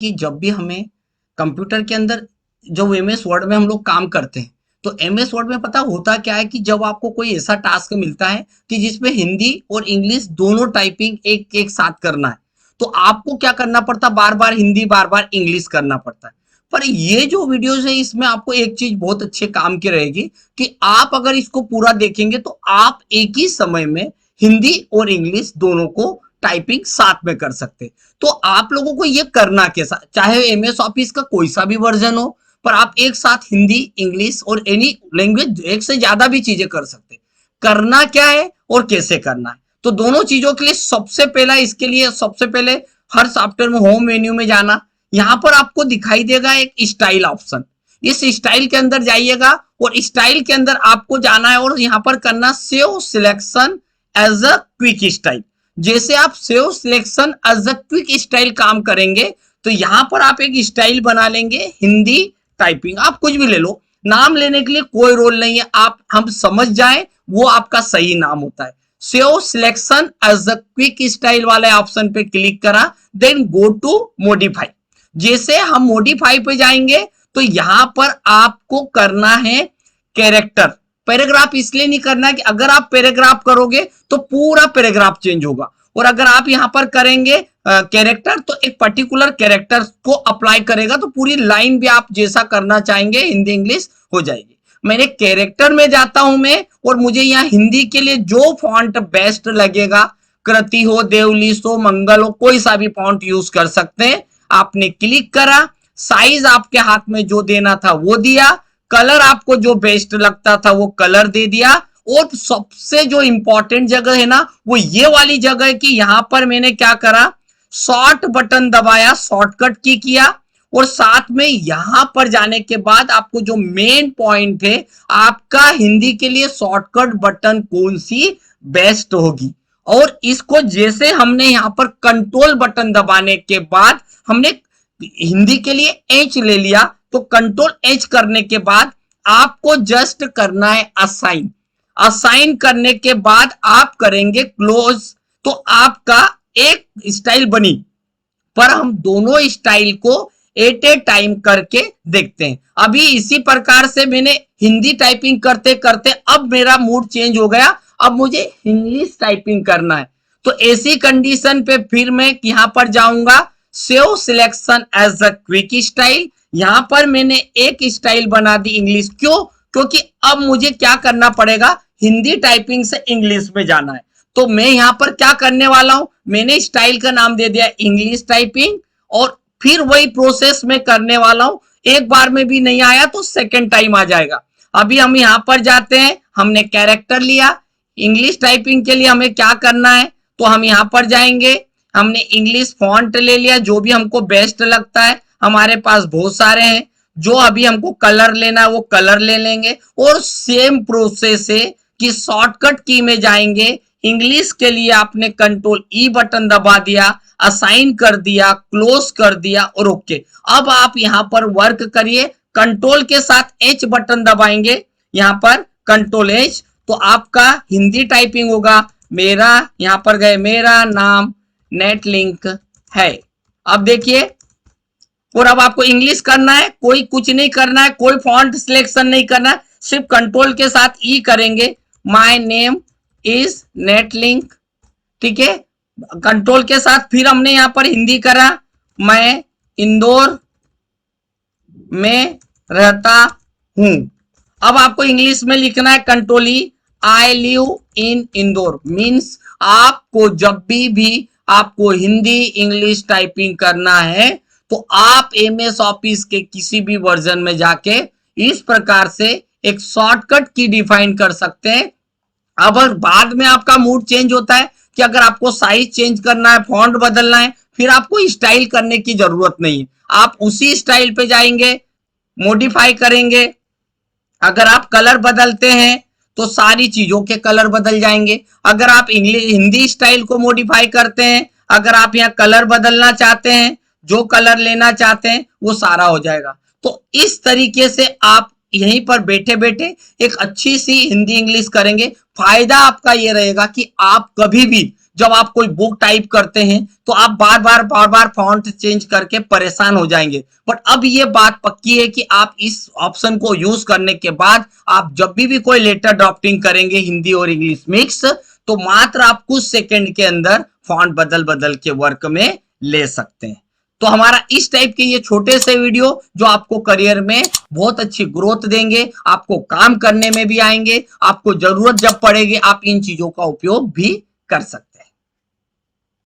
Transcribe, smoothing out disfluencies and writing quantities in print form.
कि जब भी हमें कंप्यूटर के अंदर जब एमएस वर्ड में हम लोग काम करते हैं तो एमएस वर्ड में पता होता क्या है कि जब आपको कोई ऐसा टास्क मिलता है कि जिसमें हिंदी और इंग्लिश दोनों टाइपिंग एक एक साथ करना है तो आपको क्या करना पड़ता, बार बार हिंदी बार बार इंग्लिश करना पड़ता है। पर ये जो वीडियोस है इसमें आपको एक चीज बहुत अच्छे काम की रहेगी कि आप अगर इसको पूरा देखेंगे तो आप एक ही समय में हिंदी और इंग्लिश दोनों को टाइपिंग साथ में कर सकते। तो आप लोगों को ये करना कैसा, चाहे एमएस ऑफिस का कोई सा भी वर्जन हो, पर आप एक साथ हिंदी इंग्लिश और एनी लैंग्वेज एक से ज्यादा भी चीजें कर सकते। करना क्या है और कैसे करना है, तो दोनों चीजों के लिए सबसे पहला, इसके लिए सबसे पहले हर सॉफ्टवेयर में होम मेन्यू में जाना। यहां पर आपको दिखाई देगा एक स्टाइल ऑप्शन, इस स्टाइल के अंदर जाइएगा और स्टाइल के अंदर आपको जाना है और यहां पर करना save selection as a quick style. जैसे आप save selection as a quick style काम करेंगे तो यहां पर आप एक स्टाइल बना लेंगे हिंदी टाइपिंग, आप कुछ भी ले लो, नाम लेने के लिए कोई रोल नहीं है, आप हम समझ जाए वो आपका सही नाम होता है। Save selection as a quick style वाले ऑप्शन पे क्लिक करा, देन गो टू मॉडिफाई। जैसे हम मॉडिफाई पे जाएंगे तो यहां पर आपको करना है कैरेक्टर। पैराग्राफ इसलिए नहीं करना कि अगर आप पैराग्राफ करोगे तो पूरा पैराग्राफ चेंज होगा, और अगर आप यहां पर करेंगे कैरेक्टर तो एक पर्टिकुलर कैरेक्टर को अप्लाई करेगा, तो पूरी लाइन भी आप जैसा करना चाहेंगे हिंदी इंग्लिश हो जाएगी। मैंने कैरेक्टर में जाता हूं मैं, और मुझे यहाँ हिंदी के लिए जो फॉन्ट बेस्ट लगेगा, कृति हो, देवलिस हो, मंगल हो, कोई सा भी फॉन्ट यूज कर सकते हैं। आपने क्लिक करा, साइज आपके हाथ में जो देना था वो दिया, कलर आपको जो बेस्ट लगता था वो कलर दे दिया, और सबसे जो इंपॉर्टेंट जगह है ना वो ये वाली जगह है कि यहां पर मैंने क्या करा, शॉर्ट बटन दबाया, शॉर्टकट की किया, और साथ में यहां पर जाने के बाद आपको जो मेन पॉइंट है, आपका हिंदी के लिए शॉर्टकट बटन कौन सी बेस्ट होगी, और इसको जैसे हमने यहां पर कंट्रोल बटन दबाने के बाद हमने हिंदी के लिए एच ले लिया, तो कंट्रोल एच करने के बाद आपको जस्ट करना है असाइन। असाइन करने के बाद आप करेंगे क्लोज, तो आपका एक स्टाइल बनी। पर हम दोनों स्टाइल को एट ए टाइम करके देखते हैं। अभी इसी प्रकार से मैंने हिंदी टाइपिंग करते करते अब मेरा मूड चेंज हो गया, अब मुझे इंग्लिश टाइपिंग करना है। तो ऐसी कंडीशन पे फिर मैं यहां पर जाऊंगा, save selection as a quick style. यहां पर मैंने एक स्टाइल बना दी इंग्लिश, क्यों, क्योंकि अब मुझे क्या करना पड़ेगा, हिंदी टाइपिंग से इंग्लिश में जाना है। तो मैं यहां पर क्या करने वाला हूं, मैंने स्टाइल का नाम दे दिया इंग्लिश टाइपिंग, और फिर वही प्रोसेस में करने वाला हूं। एक बार में भी नहीं आया तो सेकेंड टाइम आ जाएगा। अभी हम यहां पर जाते हैं, हमने कैरेक्टर लिया, इंग्लिश टाइपिंग के लिए हमें क्या करना है, तो हम यहां पर जाएंगे, हमने इंग्लिश फॉन्ट ले लिया जो भी हमको बेस्ट लगता है, हमारे पास बहुत सारे हैं, जो अभी हमको कलर लेना है वो कलर ले लेंगे, और सेम प्रोसेस है कि शॉर्टकट की में जाएंगे। इंग्लिश के लिए आपने कंट्रोल ई बटन दबा दिया, असाइन कर दिया, क्लोज कर दिया और ओके। अब आप यहां पर वर्क करिए, कंट्रोल के साथ एच बटन दबाएंगे, यहां पर कंट्रोल एच, तो आपका हिंदी टाइपिंग होगा, मेरा यहां पर गए, मेरा नाम नेट लिंक है। अब देखिए, और अब आपको इंग्लिश करना है, कोई कुछ नहीं करना है, कोई फॉन्ट सिलेक्शन नहीं करना है, सिर्फ कंट्रोल के साथ ई करेंगे, माय नेम इज नेटलिंक, ठीक है। कंट्रोल के साथ फिर हमने यहां पर हिंदी करा, मैं इंदौर में रहता हूं। अब आपको इंग्लिश में लिखना है control E, I live in Indore, means आपको जब भी आपको हिंदी इंग्लिश टाइपिंग करना है तो आप एमएस ऑफिस के किसी भी वर्जन में जाके इस प्रकार से एक शॉर्टकट की डिफाइन कर सकते हैं। अब बाद में आपका मूड चेंज होता है कि अगर आपको साइज चेंज करना है, फॉन्ट बदलना है, फिर आपको स्टाइल करने की जरूरत नहीं है, आप उसी स्टाइल पे जाएंगे, मॉडिफाई करेंगे। अगर आप कलर बदलते हैं तो सारी चीजों के कलर बदल जाएंगे। अगर आप इंग्लिश हिंदी स्टाइल को मॉडिफाई करते हैं, अगर आप यहाँ कलर बदलना चाहते हैं, जो कलर लेना चाहते हैं वो सारा हो जाएगा। तो इस तरीके से आप यहीं पर बैठे बैठे एक अच्छी सी हिंदी इंग्लिश करेंगे। फायदा आपका ये रहेगा कि आप कभी भी जब आप कोई बुक टाइप करते हैं तो आप बार बार फॉन्ट चेंज करके परेशान हो जाएंगे। बट अब ये बात पक्की है कि आप इस ऑप्शन को यूज करने के बाद आप जब भी कोई लेटर ड्राफ्टिंग करेंगे हिंदी और इंग्लिश मिक्स, तो मात्र आप कुछ सेकंड के अंदर फॉन्ट बदल बदल के वर्क में ले सकते हैं। तो हमारा इस टाइप के ये छोटे से वीडियो जो आपको करियर में बहुत अच्छी ग्रोथ देंगे, आपको काम करने में भी आएंगे, आपको जरूरत जब पड़ेगी आप इन चीजों का उपयोग भी कर सकते हैं।